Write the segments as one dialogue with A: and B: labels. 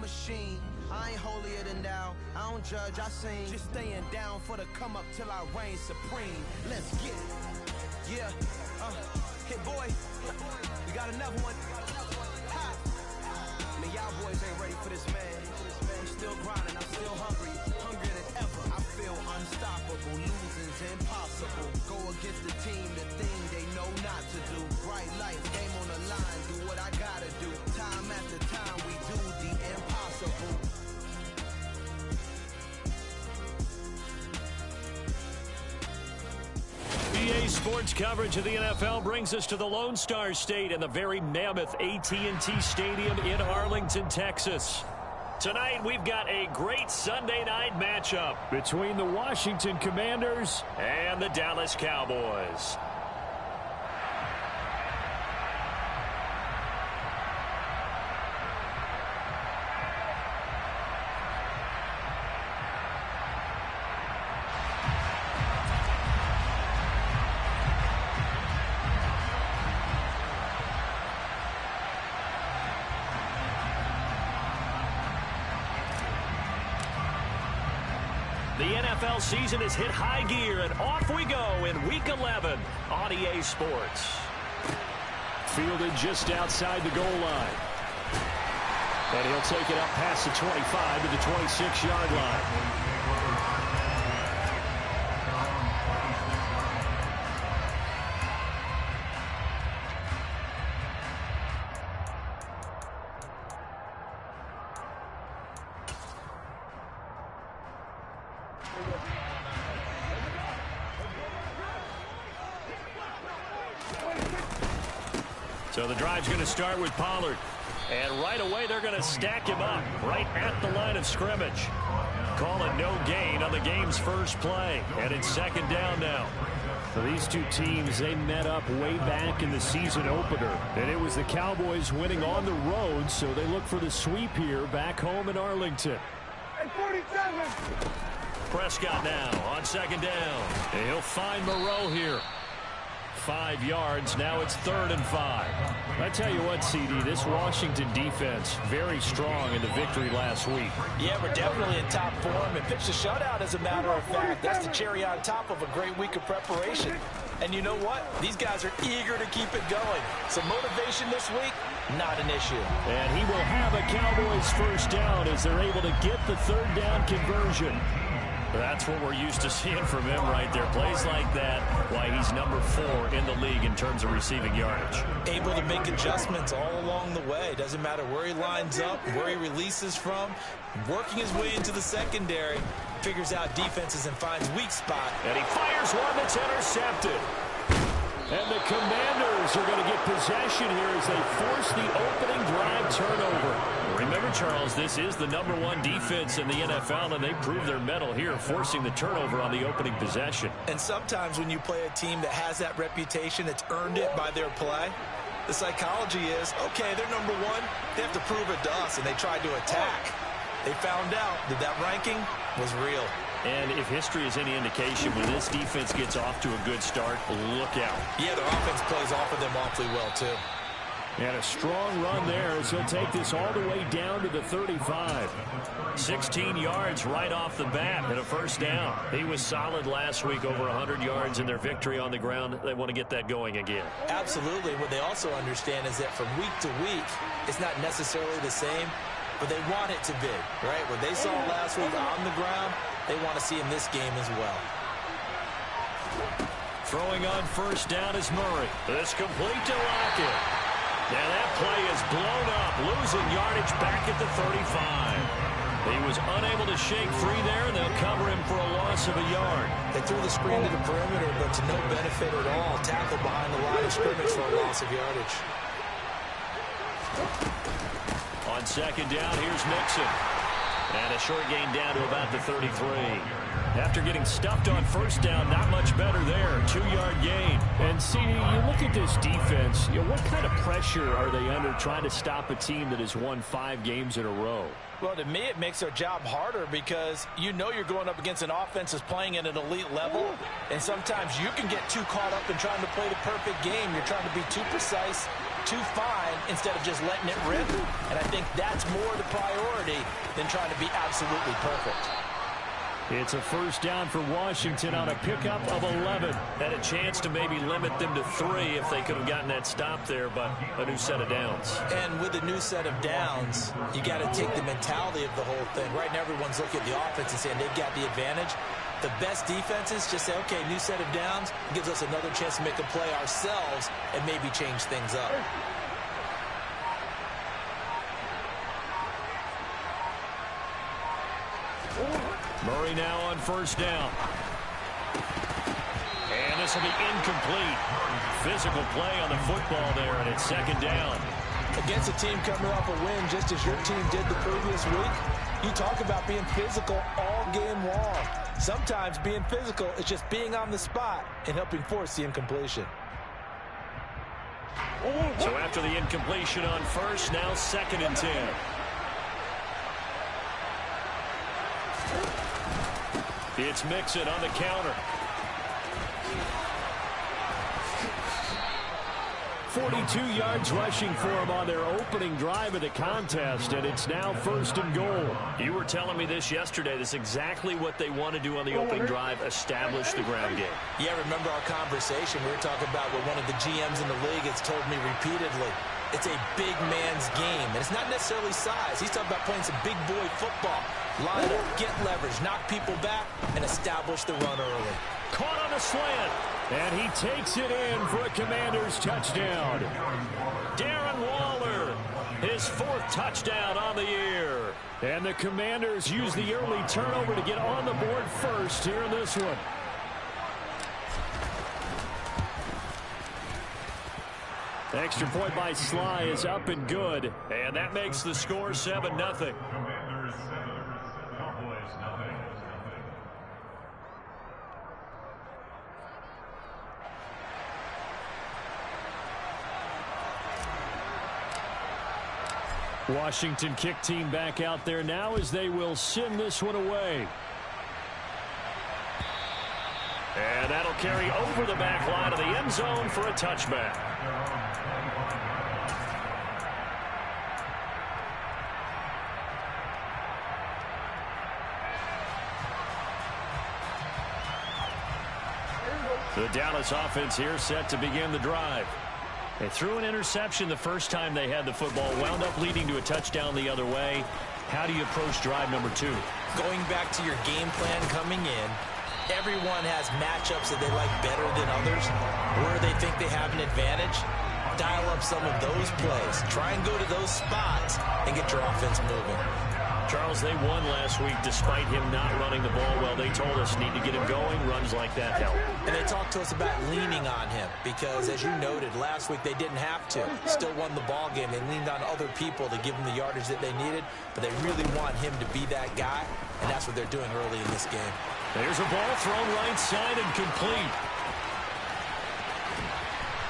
A: machine. I ain't holier than thou, I don't judge, I sing. Just staying down for the come up till I reign supreme. Let's get it. Yeah, hit boy, we got another one. Ha. Man, y'all boys ain't ready for this, man. I'm still grinding, I'm still hungry, hungrier than ever. I feel unstoppable, losing's impossible. Go against the team, the thing they know not to do. Bright lights, game on the line, do what I gotta do. Time after time, we do the impossible.
B: EA Sports coverage of the NFL brings us to the Lone Star State and the very mammoth AT&T Stadium in Arlington, Texas. Tonight, we've got a great Sunday night matchup between the Washington Commanders and the Dallas Cowboys. The NFL season has hit high gear, and off we go in Week 11 on EA Sports. Fielded just outside the goal line. And he'll take it up past the 25 to the 26-yard line. So the drive's going to start with Pollard. And right away, they're going to stack him up right at the line of scrimmage. Calling no gain on the game's first play. And it's second down now. So these two teams, they met up way back in the season opener. And it was the Cowboys winning on the road, so they look for the sweep here back home in Arlington.
C: At 47.
B: Prescott now on second down. And he'll find Moreau here. 5 yards. Now it's 3rd and 5. I tell you what, CD, this Washington defense, very strong in the victory last week.
D: Yeah, we're definitely in top form and pitched a shutout, as a matter of fact. That's the cherry on top of a great week of preparation. And you know what? These guys are eager to keep it going. So motivation this week, not an issue.
B: And he will have a Cowboys first down as they're able to get the 3rd down conversion. That's what we're used to seeing from him right there. Plays like that, why he's number 4 in the league in terms of receiving yardage.
D: Able to make adjustments all along the way. Doesn't matter where he lines up, where he releases from. Working his way into the secondary. Figures out defenses and finds weak spot.
B: And he fires one that's intercepted. And the Commanders are going to get possession here as they force the opening drive turnover. Remember, Charles, this is the #1 defense in the NFL, and they prove their mettle here, forcing the turnover on the opening possession.
D: And sometimes when you play a team that has that reputation, that's earned it by their play, the psychology is, okay, they're #1, they have to prove it to us, and they tried to attack. They found out that that ranking was real.
B: And if history is any indication, when this defense gets off to a good start, look out.
D: Yeah, their offense plays off of them awfully well, too.
B: And a strong run there as he'll take this all the way down to the 35. 16 yards right off the bat and a first down. He was solid last week, over 100 yards in their victory on the ground. They want to get that going again.
D: Absolutely. What they also understand is that from week to week, it's not necessarily the same, but they want it to be, right? What they saw last week on the ground, they want to see in this game as well.
B: Throwing on first down is Murray. This complete to Lockett. Now that play is blown up, losing yardage back at the 35. He was unable to shake free there, and they'll cover him for a loss of a yard.
D: They threw the screen to the perimeter, but to no benefit at all. Tackle behind the line of scrimmage for a loss of yardage.
B: On second down, here's Mixon. And a short gain down to about the 33. After getting stuffed on first down, not much better there. 2-yard gain. And see, you look at this defense, what kind of pressure are they under trying to stop a team that has won 5 games in a row?
D: Well, to me, it makes their job harder because you know you're going up against an offense that's playing at an elite level, and sometimes you can get too caught up in trying to play the perfect game. You're trying to be too precise, too fine, instead of just letting it rip, and I think that's more the priority than trying to be absolutely perfect.
B: It's a first down for Washington on a pickup of 11. Had a chance to maybe limit them to 3 if they could have gotten that stop there, but a new set of downs.
D: And with a new set of downs, you got to take the mentality of the whole thing. Right now, everyone's looking at the offense and saying they've got the advantage. The best defenses just say, okay, new set of downs, gives us another chance to make a play ourselves and maybe change things up.
B: Murray now on first down. And this will be incomplete. Physical play on the football there, and it's second down.
D: Against a team coming off a win just as your team did the previous week, you talk about being physical all game long. Sometimes being physical is just being on the spot and helping force the incompletion.
B: So after the incompletion on first, now 2nd and 10. It's Mixon on the counter. 42 yards rushing for him on their opening drive of the contest, and it's now 1st and goal. You were telling me this yesterday. This is exactly what they want to do on the opening drive, establish the ground game.
D: Yeah, remember our conversation. We were talking about what one of the GMs in the league has told me repeatedly. It's a big man's game, and it's not necessarily size. He's talking about playing some big boy football. Line up, get leverage, knock people back, and establish the run early.
B: Caught on a slant, and he takes it in for a Commanders touchdown. Darren Waller, his 4th touchdown on the year. And the Commanders use the early turnover to get on the board first here in this one. The extra point by Sly is up and good, and that makes the score 7-0. Washington kick team back out there now as they will send this one away. And that'll carry over the back line of the end zone for a touchback. The Dallas offense here set to begin the drive. They threw an interception the first time they had the football, wound up leading to a touchdown the other way. How do you approach drive number 2?
D: Going back to your game plan coming in, everyone has matchups that they like better than others, where they think they have an advantage. Dial up some of those plays. Try and go to those spots and get your offense moving.
B: Charles, they won last week despite him not running the ball well. They told us need to get him going. Runs like that help.
D: And they talked to us about leaning on him because, as you noted, last week they didn't have to. Still won the ball game. They leaned on other people to give them the yardage that they needed, but they really want him to be that guy, and that's what they're doing early in this game.
B: There's a ball thrown right side and complete.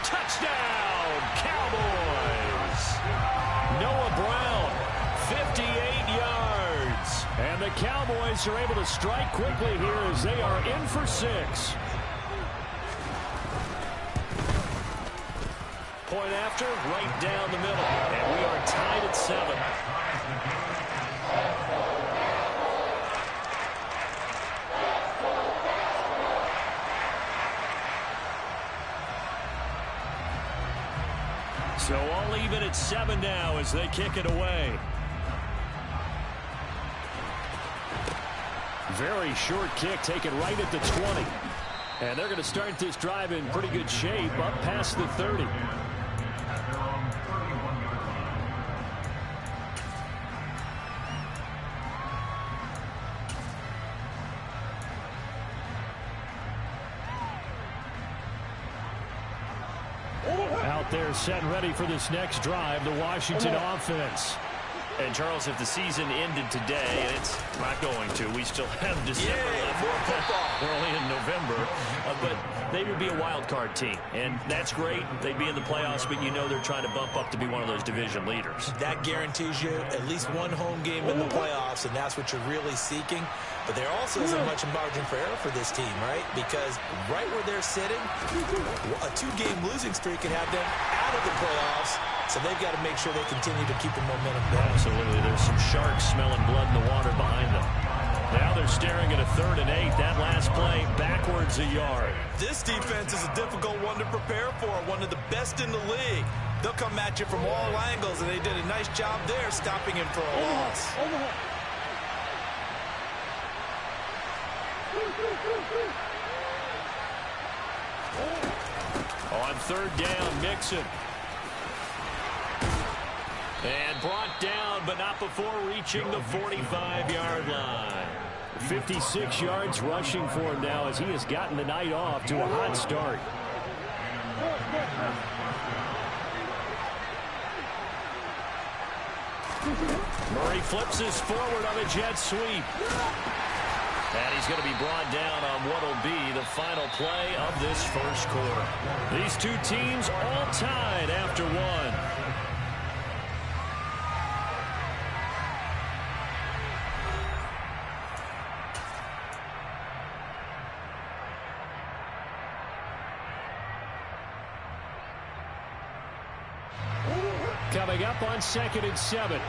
B: Touchdown, Cowboys! Noah Brown, 58 yards. And the Cowboys are able to strike quickly here as they are in for 6. Point after, right down the middle. And we are tied at 7. So all even at 7 now as they kick it away. Very short kick taken right at the 20. And they're going to start this drive in pretty good shape up past the 30. Out there set and ready for this next drive, the Washington offense. And, Charles, if the season ended today, and it's not going to, we still have December left.
D: More football.
B: We're only in November. But they would be a wild card team. And that's great. They'd be in the playoffs, but you know they're trying to bump up to be one of those division leaders.
D: That guarantees you at least one home game in the playoffs, and that's what you're really seeking. But there also isn't much margin for error for this team, right? Because right where they're sitting, a 2-game losing streak can have them out of the playoffs. So they've got to make sure they continue to keep the momentum going.
B: Absolutely. There's some sharks smelling blood in the water behind them. Now they're staring at a 3rd and 8. That last play, backwards a yard.
D: This defense is a difficult one to prepare for, one of the best in the league. They'll come at you from all angles, and they did a nice job there stopping him for a loss.
B: On 3rd down, Mixon. And brought down, but not before reaching the 45-yard line. 56 yards rushing for him now as he has gotten the night off to a hot start. Murray flips his forward on a jet sweep. And he's going to be brought down on what will be the final play of this first quarter. These two teams all tied after one. Coming up on 2nd and 7.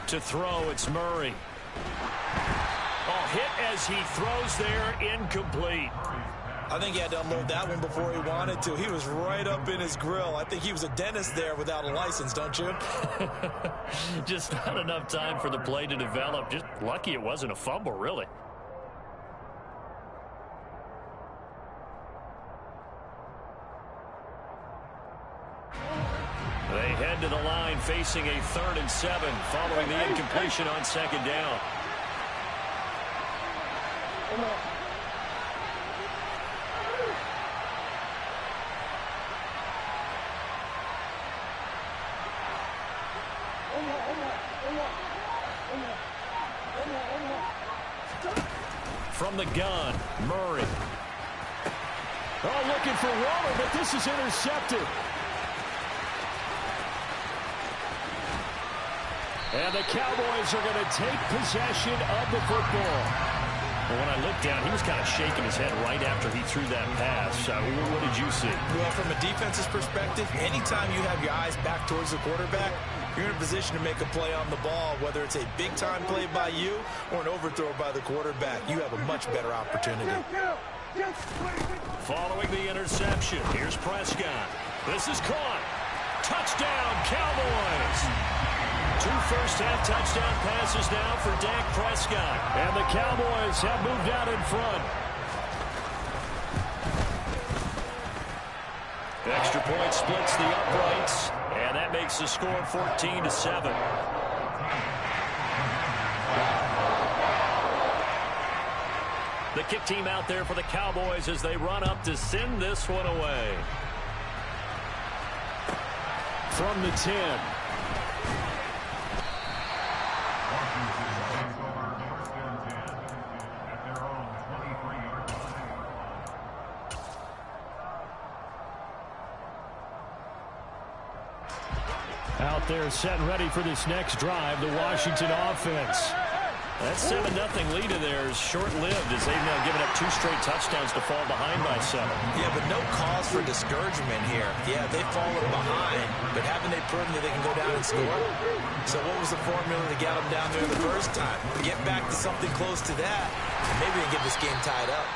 B: To throw, it's Murray. Oh, hit as he throws there, incomplete.
D: I think he had to unload that one before he wanted to. He was right up in his grill. I think he was a dentist there without a license, don't you?
B: Just not enough time for the play to develop. Just lucky it wasn't a fumble, really. They head to the line facing a 3rd and 7 following the incompletion on 2nd down. From the gun, Murray. Oh, looking for Waller, but this is intercepted. And the Cowboys are going to take possession of the football. Well, when I looked down, he was kind of shaking his head right after he threw that pass. What did you see?
D: Well, from a defense's perspective, anytime you have your eyes back towards the quarterback, you're in a position to make a play on the ball, whether it's a big-time play by you or an overthrow by the quarterback. You have a much better opportunity.
B: Following the interception, here's Prescott. This is caught. Touchdown, Cowboys! 2 first-half touchdown passes now for Dak Prescott. And the Cowboys have moved out in front. Extra point splits the uprights, and that makes the score 14-7. The kick team out there for the Cowboys as they run up to send this one away. From the 10. Out there set and ready for this next drive, the Washington offense. That 7-0 lead of theirs short-lived as they've now given up 2 straight touchdowns to fall behind by 7.
D: Yeah, but no cause for discouragement here. Yeah, they've fallen behind, but haven't they proven that they can go down and score? So what was the formula to get them down there the first time? Get back to something close to that, and maybe they can get this game tied up.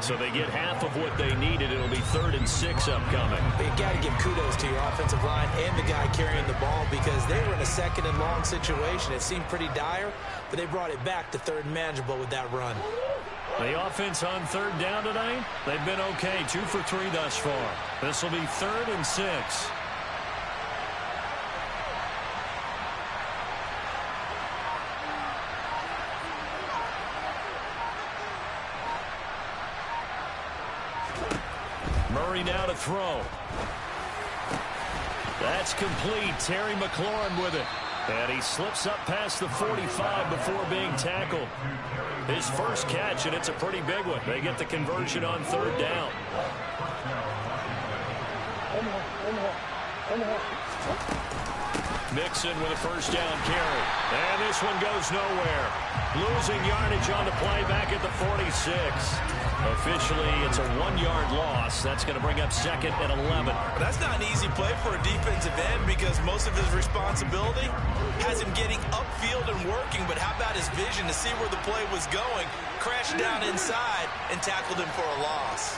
B: So they get half of what they needed. It'll be 3rd and 6 upcoming.
D: But you got to give kudos to your offensive line and the guy carrying the ball because they were in a 2nd and long situation. It seemed pretty dire, but they brought it back to 3rd and manageable with that run.
B: The offense on third down tonight, they've been okay. 2 for 3 thus far. This will be 3rd and 6. Murray now to throw. That's complete. Terry McLaurin with it. And he slips up past the 45 before being tackled. His first catch, and it's a pretty big one. They get the conversion on third down. Mixon with a first down carry. And this one goes nowhere. Losing yardage on the play back at the 46. Officially, it's a 1-yard loss. That's going to bring up 2nd and 11.
D: That's not an easy play for a defensive end because most of his responsibility has him getting upfield and working. But how about his vision to see where the play was going, crashed down inside, and tackled him for a loss?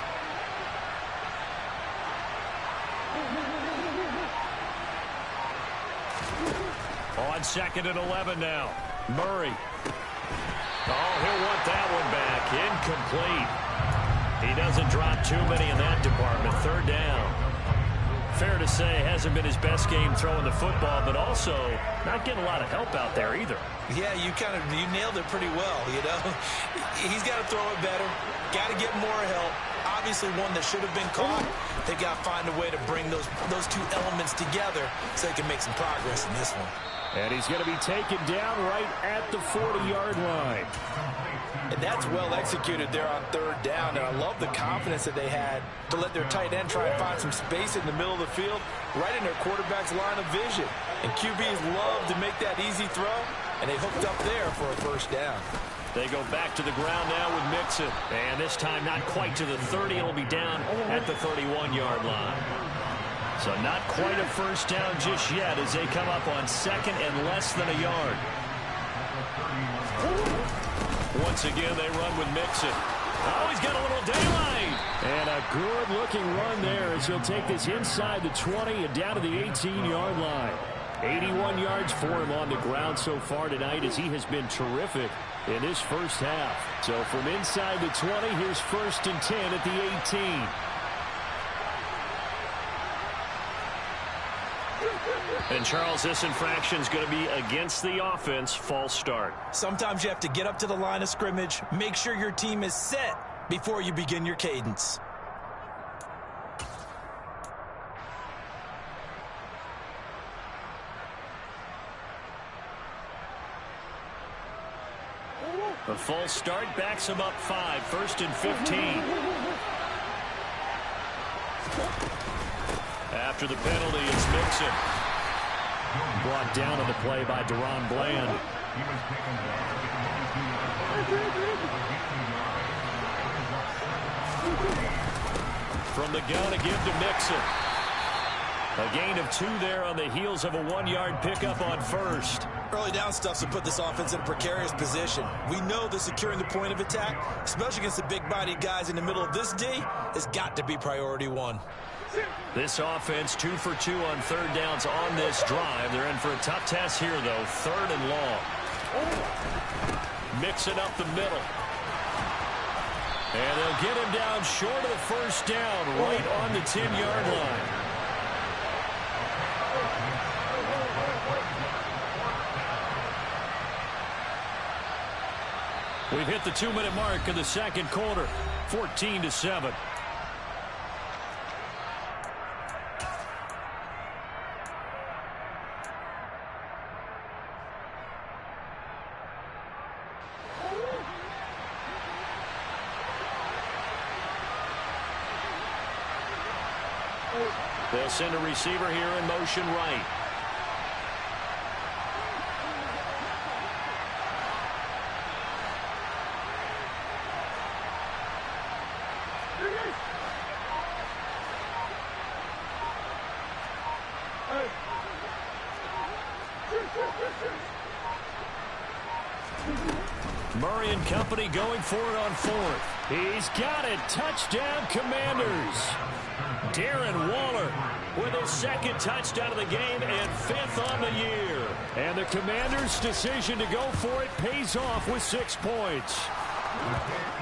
B: On 2nd and 11 now. Murray. Oh, he'll want that one back. Incomplete. He doesn't drop too many in that department. Third down. Fair to say, hasn't been his best game throwing the football, but also not getting a lot of help out there either.
D: Yeah, you nailed it pretty well, you know. He's got to throw it better. Got to get more help. Obviously one that should have been caught. They got to find a way to bring those two elements together so they can make some progress in this one.
B: And he's going to be taken down right at the 40-yard line.
D: And that's well executed there on third down. And I love the confidence that they had to let their tight end try and find some space in the middle of the field, right in their quarterback's line of vision. And QBs love to make that easy throw, and they hooked up there for a first down.
B: They go back to the ground now with Mixon. And this time not quite to the 30. It'll be down at the 31-yard line. So not quite a first down just yet as they come up on 2nd and less than a yard. Once again, they run with Mixon. Oh, he's got a little daylight. And a good-looking run there as he'll take this inside the 20 and down to the 18-yard line. 81 yards for him on the ground so far tonight as he has been terrific in this first half. So from inside the 20, here's 1st and 10 at the 18. And, Charles, this infraction is going to be against the offense. False start.
D: Sometimes you have to get up to the line of scrimmage, make sure your team is set before you begin your cadence.
B: A false start backs him up 5. 1st and 15. After the penalty, it's Mixon. Brought down on the play by Deron Bland. From the gun, a give to Mixon. A gain of 2 there on the heels of a 1-yard pickup on 1st.
D: Early down stuff to put this offense in a precarious position. We know that securing the point of attack, especially against the big-bodied guys in the middle of this D, has got to be priority 1.
B: This offense 2 for 2 on third downs on this drive. They're in for a tough test here, though. 3rd and long. Mixing up the middle. And they'll get him down short of the first down, right on the 10-yard line. We've hit the 2-minute mark in the second quarter. 14-7. They'll send a receiver here in motion right. Murray and company going for it on 4th. He's got it. Touchdown, Commanders. Darren Waller with his 2nd touchdown of the game and 5th on the year. And the Commanders' decision to go for it pays off with 6 points.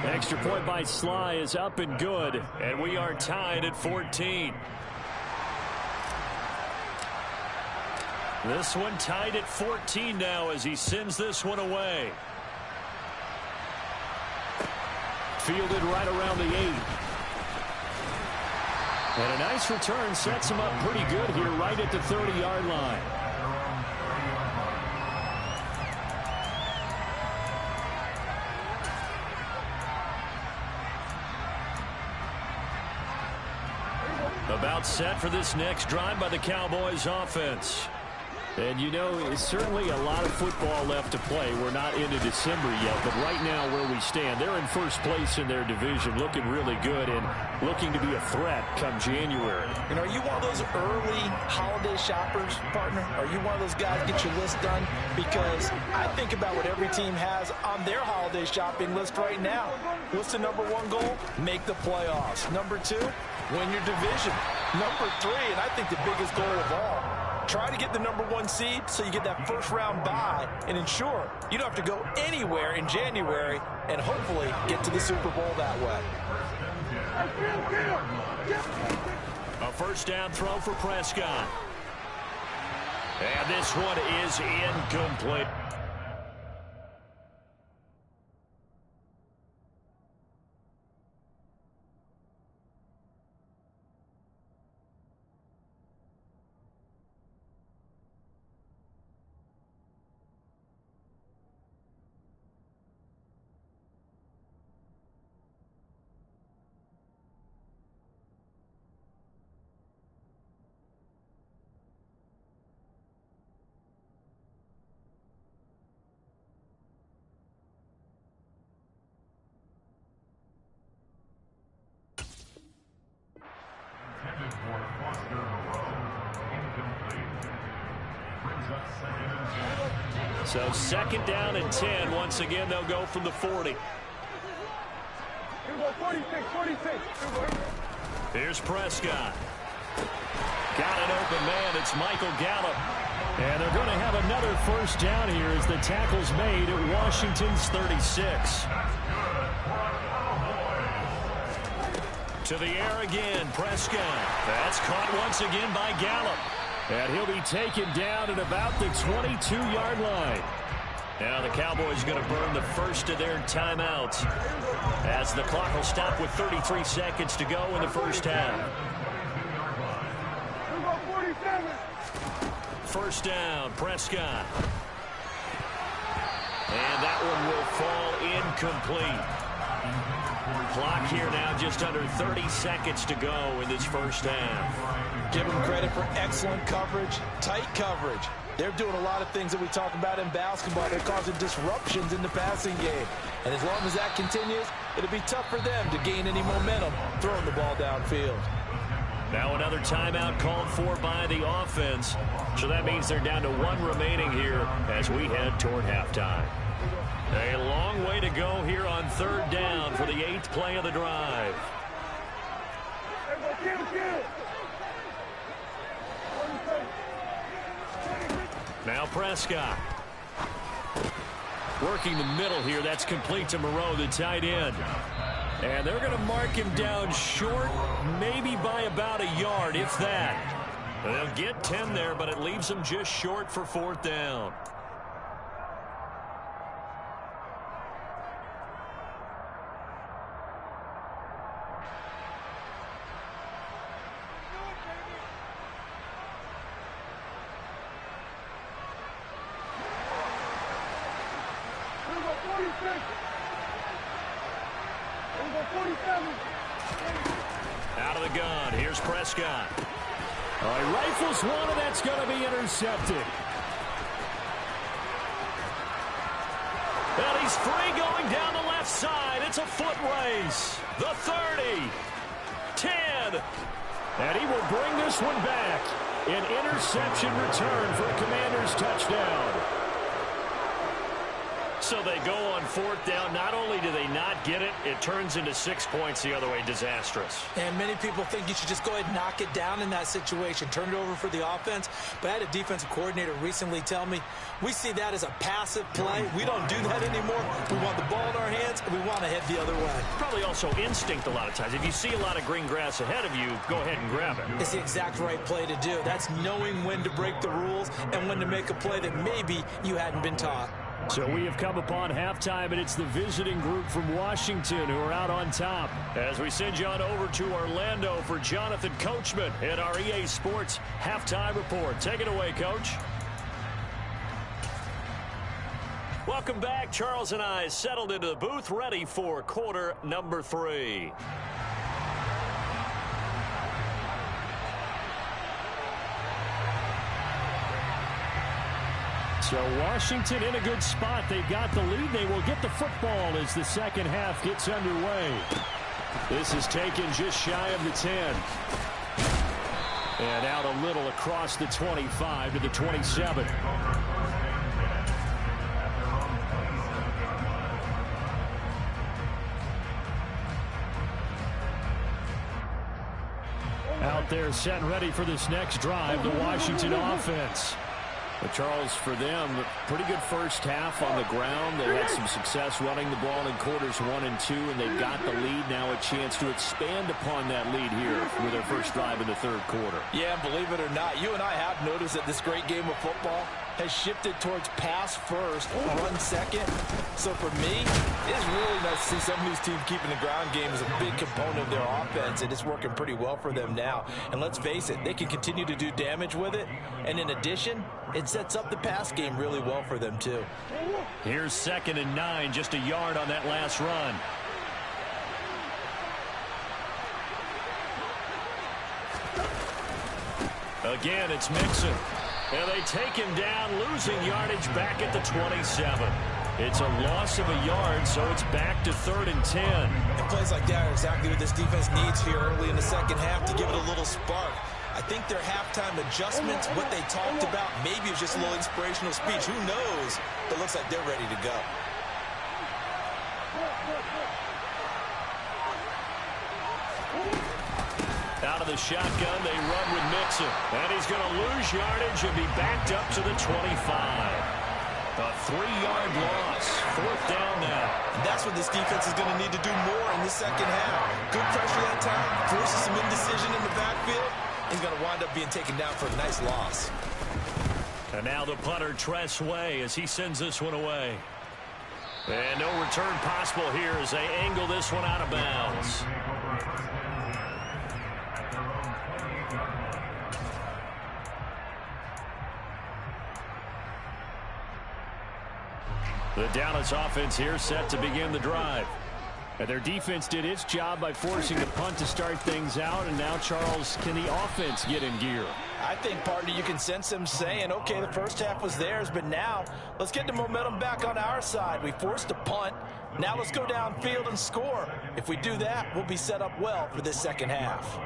B: Extra point by Sly is up and good, and we are tied at 14. This one tied at 14 now as he sends this one away. Fielded right around the 8. And a nice return sets him up pretty good here right at the 30-yard line. About set for this next drive by the Cowboys offense. And, you know, it's certainly a lot of football left to play. We're not into December yet, but right now where we stand, they're in first place in their division, looking really good and looking to be a threat come January.
D: You know, are you one of those early holiday shoppers, partner? Are you one of those guys get your list done? Because I think about what every team has on their holiday shopping list right now. What's the number one goal? Make the playoffs. Number two, win your division. Number three, and I think the biggest goal of all, try to get the number one seed so you get that first round bye and ensure you don't have to go anywhere in January and hopefully get to the Super Bowl that way.
B: A first down throw for Prescott. And this one is incomplete. So second down and 10. Once again, they'll go from the 40. Here's Prescott. Got an open man. It's Michael Gallup. And they're going to have another first down here as the tackle's made at Washington's 36. To the air again, Prescott. That's caught once again by Gallup. And he'll be taken down at about the 22-yard line. Now the Cowboys going to burn the first of their timeouts as the clock will stop with 33 seconds to go in the first half. First down, Prescott. And that one will fall incomplete. Clock here now just under 30 seconds to go in this first half.
D: Give them credit for excellent coverage, tight coverage. They're doing a lot of things that we talk about in basketball. They're causing disruptions in the passing game. And as long as that continues, it'll be tough for them to gain any momentum throwing the ball downfield.
B: Now another timeout called for by the offense. So that means they're down to one remaining here as we head toward halftime. A long way to go here on third down for the 8th play of the drive. Now Prescott. Working the middle here. That's complete to Moreau, the tight end. And they're going to mark him down short, maybe by about a yard, if that. They'll get 10 there, but it leaves them just short for fourth down. Out of the gun. Here's Prescott. All right, rifles one, and that's going to be intercepted. And he's free going down the left side. It's a foot race. The 30. 10. And he will bring this one back. An interception return for a Commanders touchdown. So they go on fourth down. Not only do they not get it, it turns into 6 points the other way. Disastrous.
D: And many people think you should just go ahead and knock it down in that situation. Turn it over for the offense. But I had a defensive coordinator recently tell me, we see that as a passive play. We don't do that anymore. We want the ball in our hands, and we want to head the other way.
B: Probably also instinct a lot of times. If you see a lot of green grass ahead of you, go ahead and grab it.
D: It's the exact right play to do. That's knowing when to break the rules and when to make a play that maybe you hadn't been taught.
B: So we have come upon halftime, and it's the visiting group from Washington who are out on top. As we send you on over to Orlando for Jonathan Coachman in our EA Sports Halftime Report. Take it away, Coach. Welcome back. Charles and I settled into the booth, ready for quarter number 3. So Washington in a good spot. They've got the lead. They will get the football as the second half gets underway. This is taken just shy of the 10. And out a little across the 25 to the 27. Out there set and ready for this next drive, the Washington offense. But Charles, for them, pretty good first half on the ground. They had some success running the ball in quarters 1 and 2, and they've got the lead. Now a chance to expand upon that lead here with their first drive in the third quarter.
D: Yeah, believe it or not, you and I have noticed that this great game of football has shifted towards pass first, run second. So for me, it's really nice to see some of these teams keeping the ground game as a big component of their offense, and it's working pretty well for them now. And let's face it, they can continue to do damage with it. And in addition, it sets up the pass game really well for them too.
B: Here's 2nd and 9, just a yard on that last run. Again, it's Mixon. And they take him down, losing yardage back at the 27. It's a loss of a yard, so it's back to 3rd and 10.
D: And plays like that are exactly what this defense needs here early in the second half to give it a little spark. I think their halftime adjustments, what they talked about, maybe it's just a little inspirational speech. Who knows? But it looks like they're ready to go.
B: Out of the shotgun, they run with Mixon. And he's going to lose yardage and be backed up to the 25. A 3-yard loss. 4th down now.
D: And that's what this defense is going to need to do more in the second half. Good pressure that time, forces some indecision in the backfield. He's going to wind up being taken down for a nice loss.
B: And now the punter, Tress Way, as he sends this one away. And no return possible here as they angle this one out of bounds. The Dallas offense here set to begin the drive. And their defense did its job by forcing the punt to start things out. And now, Charles, can the offense get in gear?
D: I think, partner, you can sense them saying, okay, the first half was theirs, but now let's get the momentum back on our side. We forced a punt. Now let's go downfield and score. If we do that, we'll be set up well for this second half.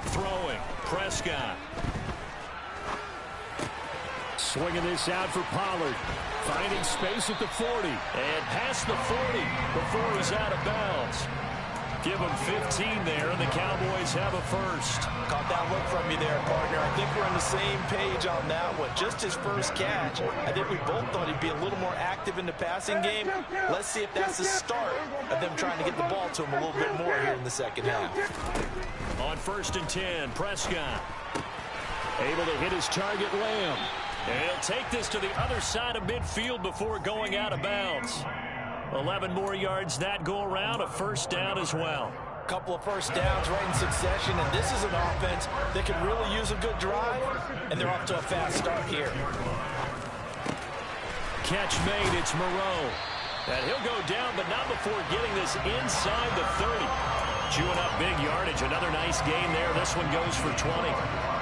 B: Throwing, Prescott. Swinging this out for Pollard. Finding space at the 40. And past the 40 before he's out of bounds. Give him 15 there, and the Cowboys have a first.
D: Caught that look from you there, partner. I think we're on the same page on that one. Just his first catch. I think we both thought he'd be a little more active in the passing game. Let's see if that's the start of them trying to get the ball to him a little bit more here in the second half.
B: On 1st and 10, Prescott. Able to hit his target, Lamb. And he'll take this to the other side of midfield before going out of bounds. 11 more yards that go around, a first down as well.
D: Couple of first downs right in succession, and this is an offense that can really use a good drive, and they're off to a fast start here.
B: Catch made, it's Moreau. And he'll go down, but not before getting this inside the 30. Chewing up big yardage, another nice gain there. This one goes for 20.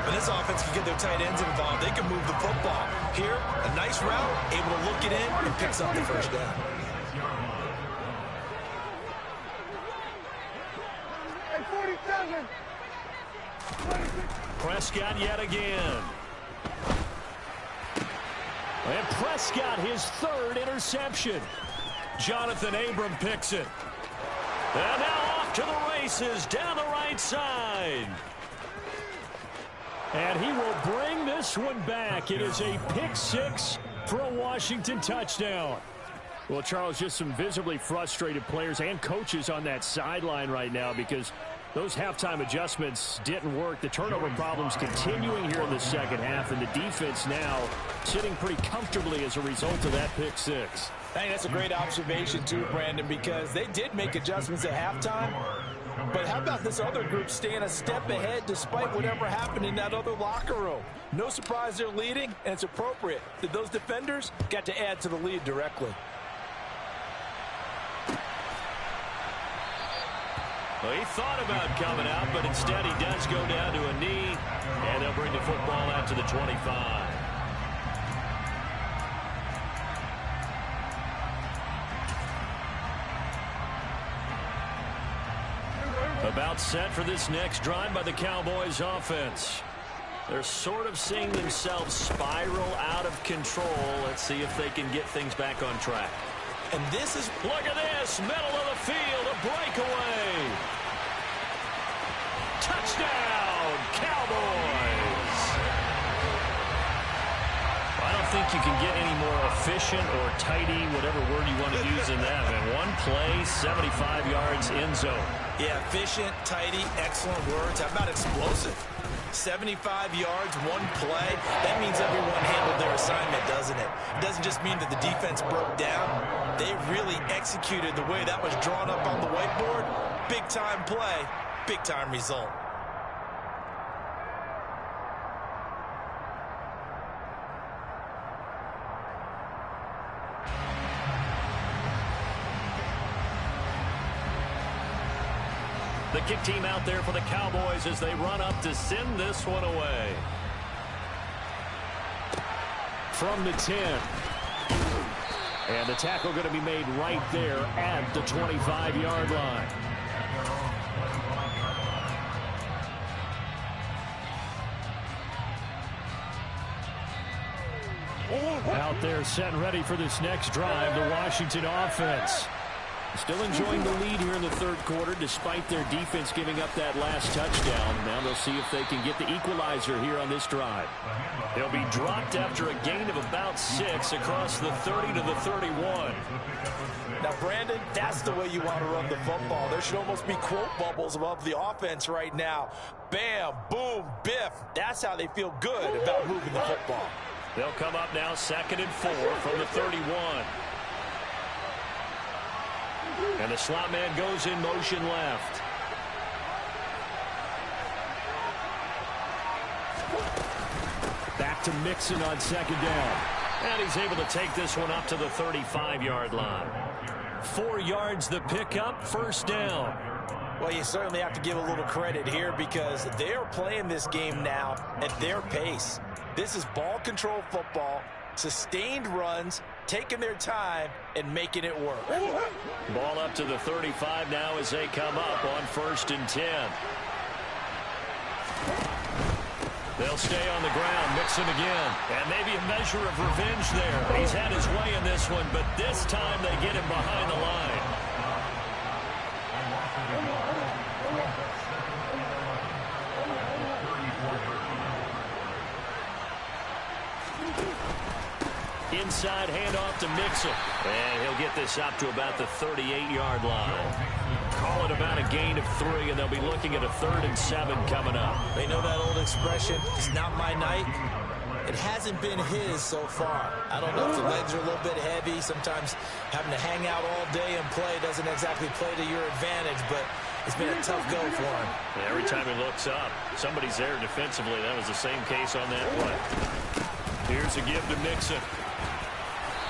D: And this offense can get their tight ends involved. They can move the football. Here, a nice route, able to look it in, and picks up the first down.
B: Prescott yet again. And Prescott, his third interception. Jonathan Abram picks it. And now off to the races down the right side. And he will bring this one back. It is a pick six for a Washington touchdown. Well, Charles, just some visibly frustrated players and coaches on that sideline right now because those halftime adjustments didn't work. The turnover problems continuing here in the second half, and the defense now sitting pretty comfortably as a result of that pick six.
D: I think that's a great observation too, Brandon, because they did make adjustments at halftime. But how about this other group staying a step ahead despite whatever happened in that other locker room? No surprise they're leading, and it's appropriate that those defenders got to add to the lead directly.
B: Well, he thought about coming out, but instead he does go down to a knee, and they'll bring the football out to the 25. About set for this next drive by the Cowboys offense. They're sort of seeing themselves spiral out of control. Let's see if they can get things back on track.
D: And this is,
B: look at this, middle of the field, a breakaway. Touchdown, Cowboys. I don't think you can get any more efficient or tidy, whatever word you want to use in that. Man, one play, 75 yards, end zone.
D: Yeah, efficient, tidy, excellent words. How about explosive? 75 yards, one play. That means everyone handled their assignment, doesn't it? It doesn't just mean that the defense broke down. They really executed the way that was drawn up on the whiteboard. Big-time play, big-time result.
B: The kick team out there for the Cowboys as they run up to send this one away. From the 10. And the tackle going to be made right there at the 25-yard line. Out there set and ready for this next drive, the Washington offense. Still enjoying the lead here in the third quarter despite their defense giving up that last touchdown. Now they'll see if they can get the equalizer here on this drive. They'll be dropped after a gain of about 6 across the 30 to the 31.
D: Now, Brandon, that's the way you want to run the football. There should almost be quote bubbles above the offense right now. Bam, boom, biff. That's how they feel good about moving the football.
B: They'll come up now 2nd and 4 from the 31. And the slot man goes in motion left. Back to Mixon on 2nd down. And he's able to take this one up to the 35-yard line. 4 yards the pickup, 1st down.
D: Well, you certainly have to give a little credit here because they're playing this game now at their pace. This is ball control football, sustained runs, taking their time and making it work.
B: Ball up to the 35 now as they come up on 1st and 10. They'll stay on the ground, Mixon again. And maybe a measure of revenge there. He's had his way in this one, but this time they get him behind the line. Inside handoff to Mixon. And he'll get this up to about the 38-yard line. Call it about a gain of 3, and they'll be looking at a 3rd and 7 coming up.
D: They know that old expression, it's not my night. It hasn't been his so far. I don't know if the legs are a little bit heavy. Sometimes having to hang out all day and play doesn't exactly play to your advantage, but it's been a tough go for him.
B: And every time he looks up, somebody's there defensively. That was the same case on that play. Here's a give to Mixon.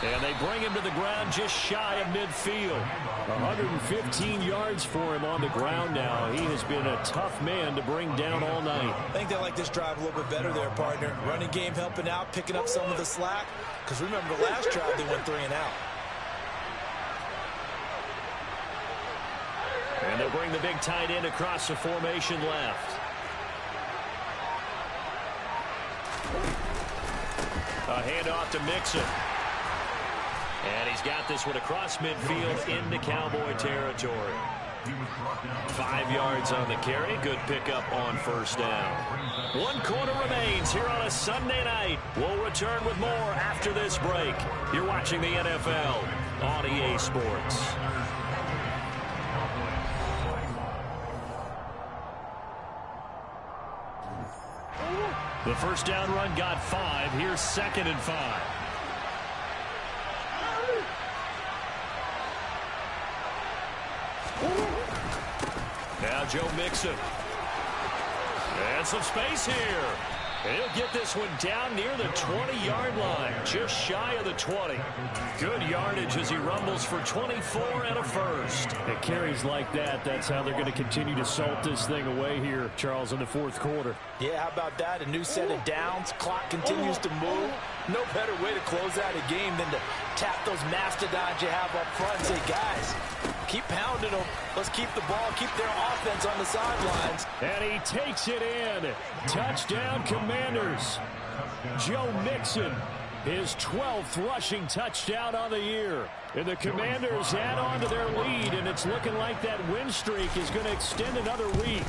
B: And they bring him to the ground just shy of midfield. 115 yards for him on the ground now. He has been a tough man to bring down all night.
D: I think they like this drive a little bit better there, partner. Running game helping out, picking up some of the slack. Because remember, the last drive they went 3 and out.
B: And they'll bring the big tight end across the formation left. A handoff to Mixon. And he's got this one across midfield into Cowboy territory. 5 yards on the carry. Good pickup on first down. 1 quarter remains here on a Sunday night. We'll return with more after this break. You're watching the NFL on EA Sports. The first down run got 5. Here's 2nd and 5. Now Joe Mixon. And some space here. And he'll get this one down near the 20-yard line, just shy of the 20. Good yardage as he rumbles for 24 and a first.
C: It carries like that. That's how they're going to continue to salt this thing away here, Charles, in the 4th quarter.
D: Yeah, how about that? A new set of downs. Clock continues to move. No better way to close out a game than to tap those mastodons you have up front and say, guys, keep pounding them. Let's keep the ball, keep their offense on the sidelines.
C: And he takes it in. Touchdown, Commanders. Joe Mixon, his 12th rushing touchdown on the year. And the Commanders add on to their lead, and it's looking like that win streak is going to extend another week.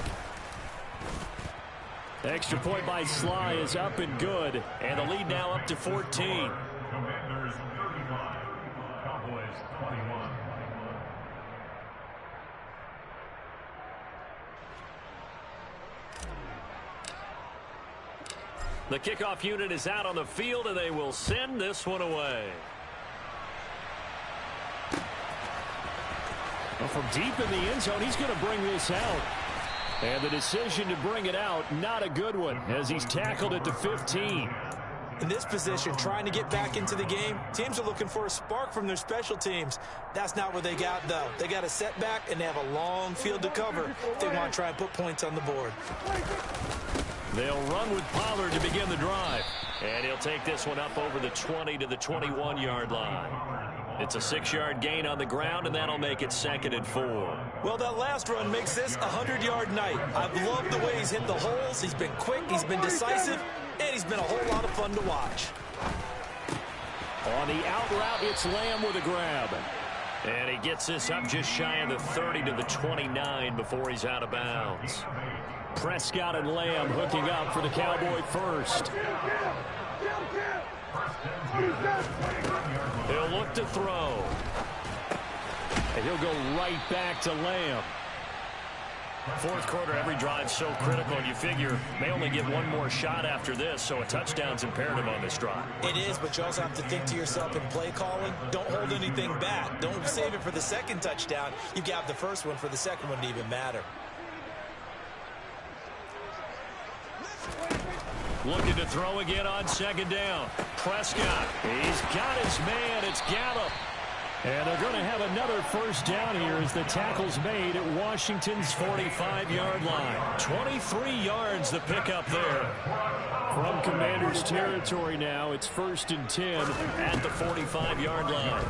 C: Extra point by Sly is up and good, and the lead now up to 14.
E: Commanders 31, Cowboys 21.
B: The kickoff unit is out on the field, and they will send this one away.
C: Well, from deep in the end zone, he's going to bring this out. And the decision to bring it out, not a good one, as he's tackled at the 15.
D: In this position, trying to get back into the game, teams are looking for a spark from their special teams. That's not what they got, though. They got a setback, and they have a long field to cover if they want to try and put points on the board.
B: They'll run with Pollard to begin the drive. And he'll take this one up over the 20 to the 21-yard line. It's a 6-yard gain on the ground, and that'll make it 2nd and 4.
D: Well, that last run makes this a 100-yard night. I've loved the way he's hit the holes. He's been quick, he's been decisive, and he's been a whole lot of fun to watch.
C: On the out route, it's Lamb with a grab.
B: And he gets this up just shy of the 30 to the 29 before he's out of bounds.
C: Prescott and Lamb hooking up for the Cowboy first.
B: He'll look to throw.
C: And he'll go right back to Lamb.
B: 4th quarter, every drive's so critical, and you figure they only get one more shot after this, so a touchdown's imperative on this drive.
D: It is, but you also have to think to yourself in play calling, don't hold anything back. Don't save it for the 2nd touchdown. You got the first one for the 2nd one to even matter.
B: Looking to throw again on 2nd down. Prescott, he's got his man. It's Gallup.
C: And they're going to have another first down here as the tackle's made at Washington's 45-yard line.
B: 23 yards the pickup there.
C: From Commanders territory now, it's 1st and 10
B: at the 45-yard line.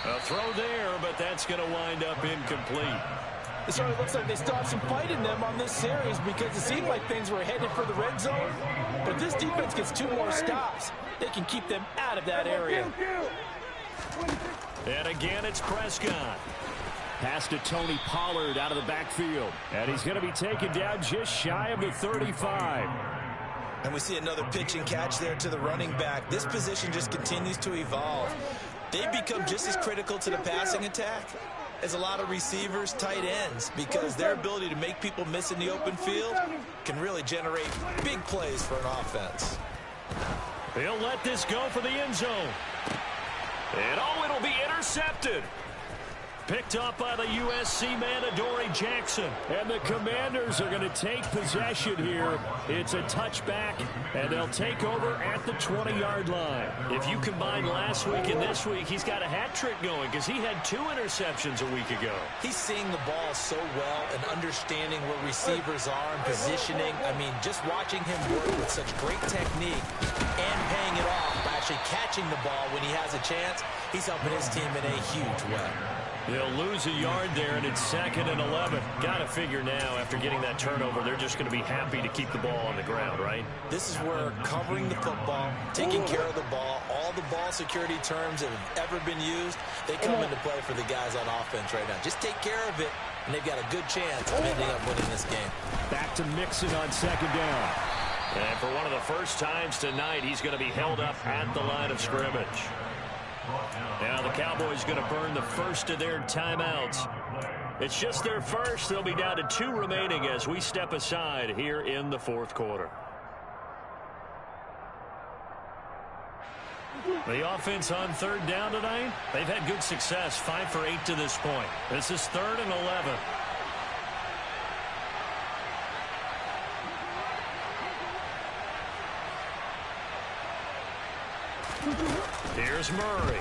B: A throw there, but that's going to wind up incomplete.
D: It certainly looks like they still have some fight in them on this series because it seemed like things were headed for the red zone. But if this defense gets 2 more stops, they can keep them out of that area.
B: And again, it's Prescott.
C: Pass to Tony Pollard out of the backfield. And he's going to be taken down just shy of the 35.
D: And we see another pitch and catch there to the running back. This position just continues to evolve. They become just as critical to the passing attack as a lot of receivers, tight ends, because their ability to make people miss in the open field can really generate big plays for an offense.
B: He'll let this go for the end zone. And it'll be intercepted. Picked up by the USC man, Adoree Jackson.
C: And the Commanders are going to take possession here. It's a touchback, and they'll take over at the 20-yard line.
B: If you combine last week and this week, he's got a hat trick going because he had 2 interceptions a week ago.
D: He's seeing the ball so well and understanding where receivers are and positioning. I mean, just watching him work with such great technique and paying it off by actually catching the ball when he has a chance, he's helping his team in a huge way.
B: They'll lose a yard there, and it's 2nd and 11. Got to figure now, after getting that turnover, they're just going to be happy to keep the ball on the ground, right?
D: This is where covering the football, taking care of the ball, all the ball security terms that have ever been used, they come into play for the guys on offense right now. Just take care of it, and they've got a good chance of ending up winning this game.
C: Back to Mixon on 2nd down.
B: And for one of the first times tonight, he's going to be held up at the line of scrimmage. Now the Cowboys going to burn the first of their timeouts. It's just their first. They'll be down to 2 remaining as we step aside here in the 4th quarter. The offense on 3rd down tonight, they've had good success, 5 for 8 to this point. This is 3rd and 11. Here's Murray.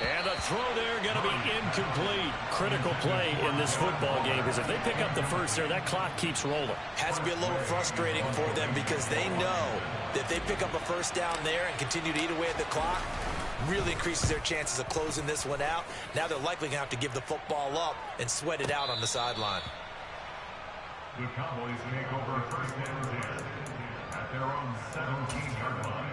B: And the throw there going to be incomplete. Critical play in this football game, because if they pick up the first there, that clock keeps rolling.
D: Has to be a little frustrating for them, because they know that if they pick up a first down there and continue to eat away at the clock, really increases their chances of closing this one out. Now they're likely going to have to give the football up and sweat it out on the sideline.
E: The Cowboys take over 1st and 10 at their own 17-yard line.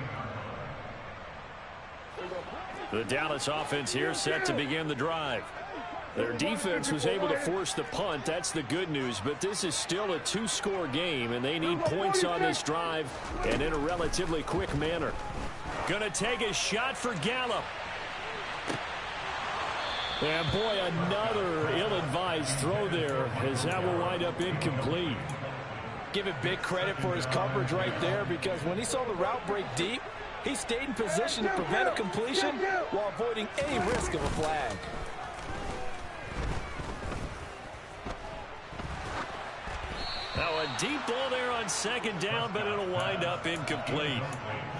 C: The Dallas offense here set to begin the drive. Their defense was able to force the punt. That's the good news. But this is still a 2-score game, and they need points on this drive and in a relatively quick manner. Going to take a shot for Gallup. And, boy, another ill-advised throw there, as that will wind up incomplete.
F: Give it big credit for his coverage right there, because when he saw the route break deep, he stayed in position to prevent a completion while avoiding any risk of a flag.
B: Now a deep ball there on 2nd down, but it'll wind up incomplete.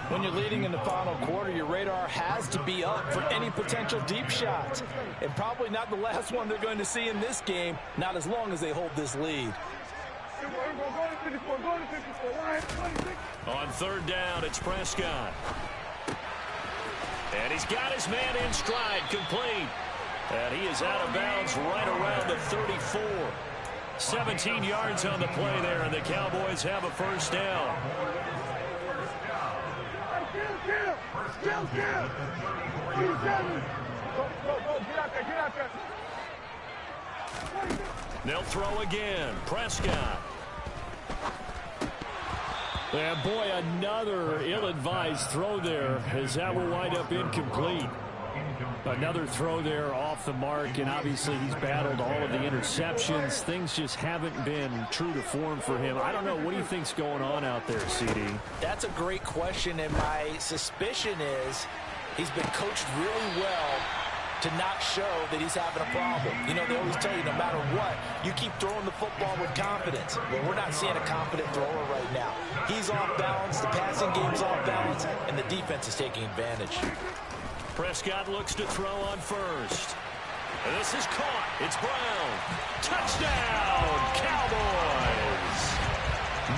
F: When you're leading in the final quarter, your radar has to be up for any potential deep shots. And probably not the last one they're going to see in this game, not as long as they hold this lead.
B: On 3rd down, it's Prescott. And he's got his man in stride, complete. And he is out of bounds right around the 34. 17 yards on the play there, and the Cowboys have a first down. They'll throw again. Prescott.
C: And, boy, another ill-advised throw there, as that will wind up incomplete. Another throw there off the mark, and obviously he's battled all of the interceptions. Things just haven't been true to form for him. I don't know. What do you think's going on out there, CD?
D: That's a great question, and my suspicion is he's been coached really well to not show that he's having a problem. You know, they always tell you no matter what, you keep throwing the football with confidence. Well, we're not seeing a confident thrower right now. He's off balance, the passing game's off balance, and the defense is taking advantage.
B: Prescott looks to throw on 1st. And this is caught. It's Brown. Touchdown, Cowboys.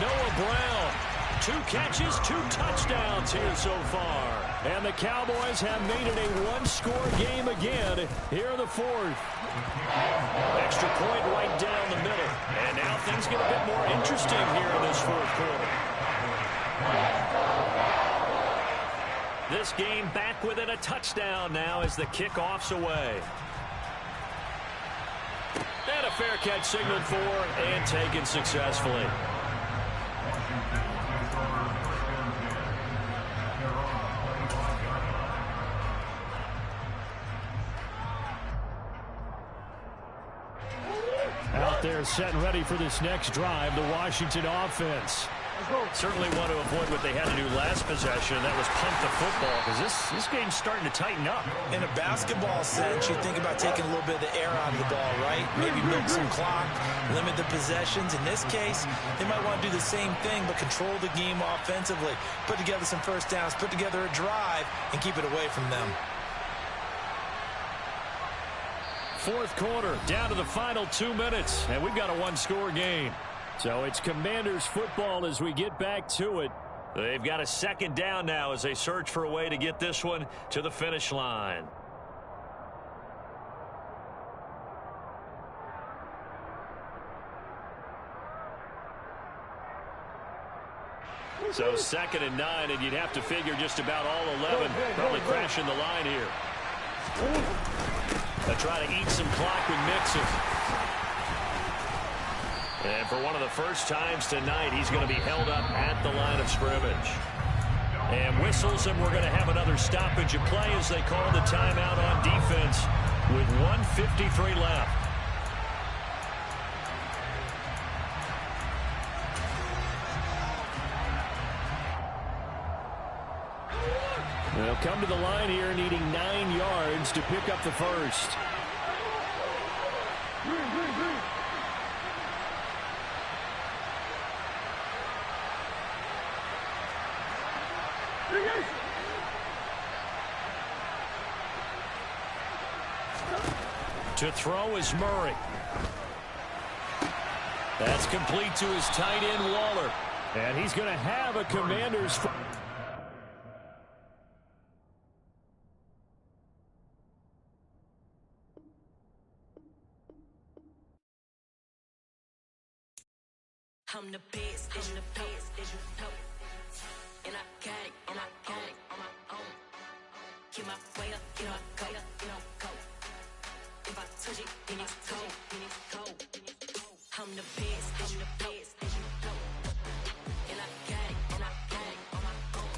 B: Noah Brown. 2 catches, 2 touchdowns here so far. And the Cowboys have made it a 1-score game again here in the 4th. Extra point right down the middle. And now things get a bit more interesting here in this 4th quarter. This game back within a touchdown now as the kickoff's away. And a fair catch signaled for and taken successfully.
C: Out there set and ready for this next drive, the Washington offense.
B: Certainly want to avoid what they had to do last possession, and that was punt the football, because this game's starting to tighten up.
D: In a basketball sense, you think about taking a little bit of the air out of the ball, right? Maybe milk some clock, limit the possessions. In this case, they might want to do the same thing, but control the game offensively. Put together some first downs, put together a drive, and keep it away from them.
C: 4th quarter, down to the final 2 minutes, and we've got a 1-score game. So it's Commanders football as we get back to it.
B: They've got a 2nd down now as they search for a way to get this one to the finish line. So 2nd and 9, and you'd have to figure just about all 11 probably crashing the line here. They'll try to eat some clock with Mixon. And for one of the first times tonight, he's going to be held up at the line of scrimmage. And whistles, and we're going to have another stoppage of play as they call the timeout on defense with 1:53 left.
C: They'll come to the line here needing 9 yards to pick up the first.
B: To throw is Murray. That's complete to his tight end, Waller.
C: And he's going to have a Commanders.
G: I'm the best, I'm the best, as you know. And I got it, and I own it on my own. Get my way up, get my go, go. If I touch it, then it's cold, I'm the best, as you know, and I got it, and I own it on my own.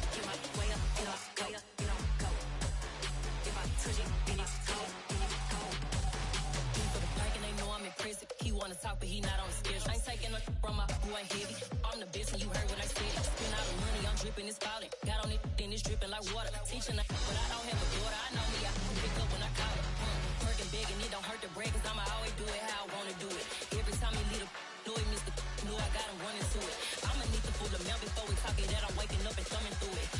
G: Get my way up, get my go, go. If I touch it, then it's cold, For the park and they know I'm impressive. He wanna talk, but he not on the schedule. I ain't taking no from my boy heavy. I'm the best, and you heard what I said. Spend all the money, I'm dripping, it's spouting. Got on it, then it's dripping like water. Teaching, but I don't have a daughter. I know me, I can pick up when I call her. Working big, and it don't hurt to break, cause I'ma always do it how I wanna do it. Every time he lead a know he missed the know I got him running to it. I'ma need to pull the mail before we talk it that I'm waking up and thumbing through it.